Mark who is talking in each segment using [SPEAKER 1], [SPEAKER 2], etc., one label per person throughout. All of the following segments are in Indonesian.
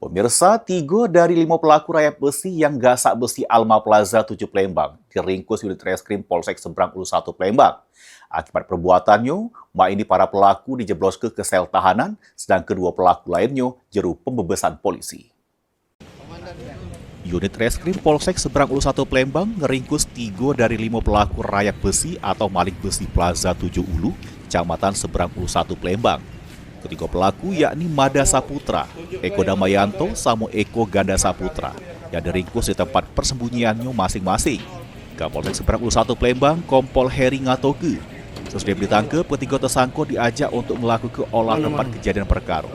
[SPEAKER 1] Pemirsa, 3 dari 5 pelaku rayap besi yang gasak besi Alma Plaza 7 Palembang diringkus unit reskrim Polsek Seberang Ulu 1 Palembang. Akibat perbuatannya, ini para pelaku dijebloskan ke sel tahanan, sedang kedua pelaku lainnya jeru pembebasan polisi. Unit reskrim Polsek Seberang Ulu 1 Palembang meringkus 3 dari 5 pelaku rayap besi atau maling besi Plaza 7 Ulu, Kecamatan Seberang Ulu 1 Palembang. Ketiga pelaku yakni Mada Saputra, Eko Damayanto, sama Eko Ganda Saputra yang diringkus di tempat persembunyiannya masing-masing. Kapolsek Seberang Ulu 1 Palembang, Kompol Heri Ngatoke. Sesudah ditangkap, ketiga tersangka diajak untuk melakukan olah tempat kejadian perkara.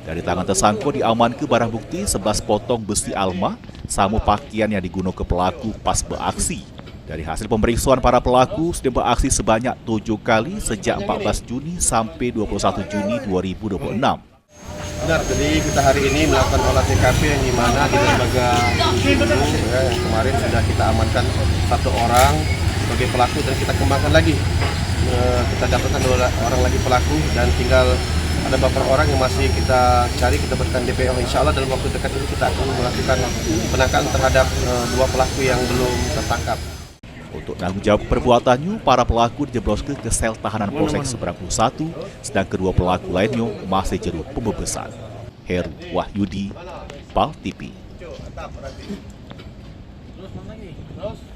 [SPEAKER 1] Dari tangan tersangka diamankan barang bukti 11 potong besi Alma, sama pakaian yang digunakan pelaku pas beraksi. Dari hasil pemeriksaan para pelaku, sudah beraksi sebanyak 7 kali sejak 14 Juni sampai 21 Juni 2026.
[SPEAKER 2] Benar, jadi kita hari ini melakukan olah TKP yang dimana di lembaga yang kemarin sudah kita amankan 1 orang sebagai pelaku dan kita kembangkan lagi. Kita dapatkan 2 orang lagi pelaku dan tinggal ada beberapa orang yang masih kita cari, kita berikan DPO. Insya Allah dalam waktu dekat ini kita akan melakukan penangkapan terhadap 2 pelaku yang belum tertangkap.
[SPEAKER 1] Untuk tanggung jawab perbuatannya, para pelaku dijebloskan ke sel tahanan Polsek Seberang Ulu 1, sedang kedua pelaku lainnya masih jeru pembebasan. Heru Wahyudi, PAL TV.